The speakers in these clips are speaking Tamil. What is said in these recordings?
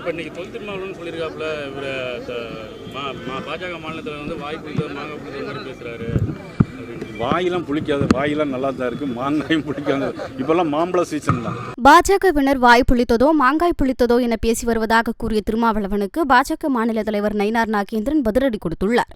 இப்போ இன்னைக்கு தொல் திருமாவளவன் சொல்லியிருக்காப்புல இவர் பாஜக மாநிலத்தில் வந்து வாய்ப்பு மாங்காய் பிடிக்கிற மாதிரி பேசுகிறாரு. வாயெல்லாம் புளிக்காது, வாயெல்லாம் நல்லா தான் இருக்கு, மாங்காயும் புளிக்காது. இப்பெல்லாம் மாம்பழ சீசன் தான். பாஜகவினர் வாய் புளித்ததோ மாங்காய் புளித்ததோ என பேசி வருவதாக கூறிய திருமாவளவனுக்கு பாஜக மாநில தலைவர் நயினார் நாகேந்திரன் பதிலடி கொடுத்துள்ளார்.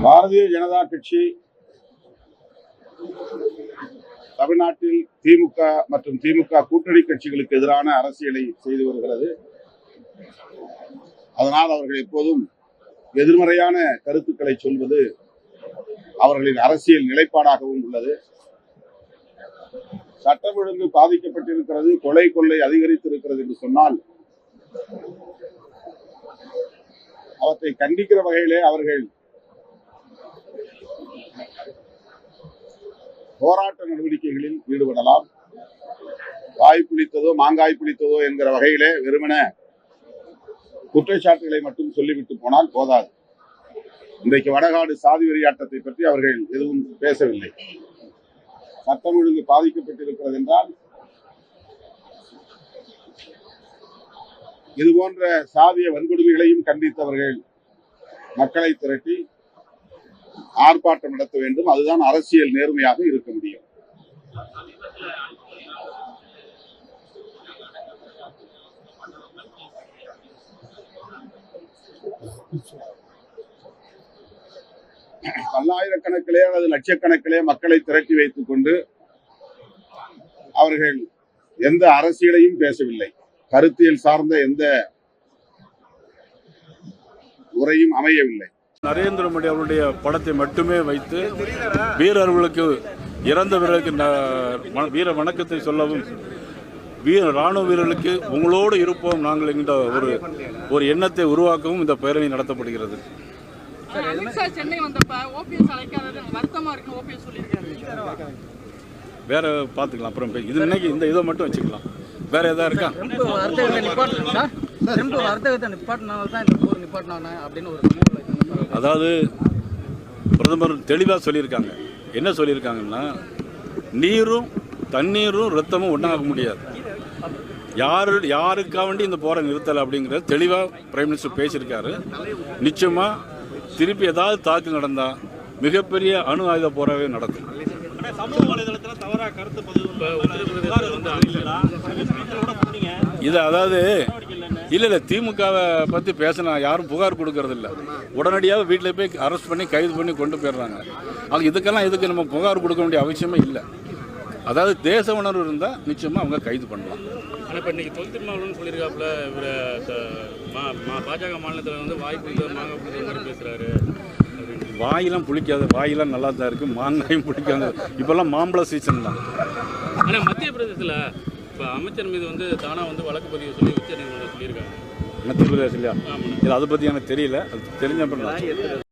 பாரதிய ஜனதா கட்சி தமிழ்நாட்டில் திமுக மற்றும் திமுக கூட்டணி கட்சிகளுக்கு எதிரான அரசியலை செய்து வருகிறது. அதனால் அவர்கள் எப்போதும் எதிர்மறையான கருத்துக்களை சொல்வது அவர்களின் அரசியல் நிலைப்பாடாகவும் உள்ளது. சட்டம் ஒழுங்கு பாதிக்கப்பட்டிருக்கிறது, கொலை கொள்ளை அதிகரித்திருக்கிறது என்று சொன்னால் அவற்றை கண்டிக்கிற வகையிலே அவர்கள் போராட்ட நடவடிக்கைகளில் ஈடுபடலாம். வாய் புளித்ததோ மாங்காய் புளித்ததோ என்கிற வகையிலே வெறுமன குற்றச்சாட்டுகளை மட்டும் சொல்லிவிட்டு போனால் போதாது. இன்றைக்கு வடகாடு சாதி வெறியாட்டத்தை பற்றி அவர்கள் எதுவும் பேசவில்லை. சட்டம் ஒழுங்கு பாதிக்கப்பட்டிருக்கிறது என்றால் இதுபோன்ற சாதிய வன்கொடுமைகளையும் கண்டித்தவர்கள் மக்களை திரட்டி ஆர்ப்பாட்டம் நடத்த வேண்டும். அதுதான் அரசியல் நேர்மையாக இருக்க முடியும். பல்லாயிரக்கணக்கிலே அல்லது லட்சக்கணக்கிலே மக்களை திரட்டி வைத்துக் கொண்டு அவர்கள் எந்த அரசியலையும் பேசவில்லை. கருத்தியல் சார்ந்த எந்த உரையும் அமையவில்லை. நரேந்திர மோடி அவருடைய படத்தை மட்டுமே வைத்து வீரர்களுக்கு, இறந்த வீரர்களுக்கு வீர வணக்கத்தை சொல்லவும், ராணுவ வீரர்களுக்கு உங்களோடு இருப்போம் நாங்கள் என்கிற ஒரு எண்ணத்தை உருவாக்கவும் இந்த பேரணி நடத்தப்படுகிறது. வேற பார்த்துக்கலாம் அப்புறம். இது இன்னைக்கு இந்த இதை மட்டும் வச்சுக்கலாம். வேற ஏதாவது இருக்கா? அதாவது பிரதமர் தெளிவாக சொல்லியிருக்காங்க. என்ன சொல்லியிருக்காங்கன்னா, நீரும் தண்ணீரும் ரத்தமும் ஒன்றாக முடியாது, யாருக்காக வேண்டி இந்த போரை நிறுத்தலை அப்படிங்கிறது தெளிவாக பிரைம் மினிஸ்டர் பேசியிருக்காரு. நிச்சயமாக திருப்பி ஏதாவது தாக்கு நடந்தால் மிகப்பெரிய அணு ஆயுத போராகவே நடக்கும். இது அதாவது இல்லை திமுகவை பற்றி பேசினா யாரும் புகார் கொடுக்கறது இல்லை. உடனடியாக வீட்டில் போய் அரெஸ்ட் பண்ணி கைது பண்ணி கொண்டு போயிடுறாங்க. அது இதுக்கு நம்ம புகார் கொடுக்க வேண்டிய அவசியமே இல்லை. அதாவது தேச உணர்வு இருந்தால் நிச்சயமாக அவங்க கைது பண்ணலாம். ஆனால் இப்போ இன்றைக்கி தொல் திருமாவளவன் சொல்லியிருக்காப்புல இவர் பாஜக மாநிலத்தில் வந்து வாய்ப்பு மாங்காய் பிடிக்கிற மாதிரி பேசுகிறாரு. வாயெல்லாம் புளிக்காது, வாயெல்லாம் நல்லா தான் இருக்குது, மாங்காயும் பிடிக்காது. இப்போல்லாம் மாம்பழ சீசன் தான். ஆனால் மத்திய பிரதேசத்தில் இப்போ அமைச்சர் மீது வந்து தானாக வந்து வழக்கு பதிவு சொல்லி உச்சநீதிமன்றம் சொல்லியிருக்காங்க. மத்திய பிரதேசம் இல்லையா? இல்லை, அதை பற்றி எனக்கு தெரியல. அது தெரிஞ்ச அப்புறம்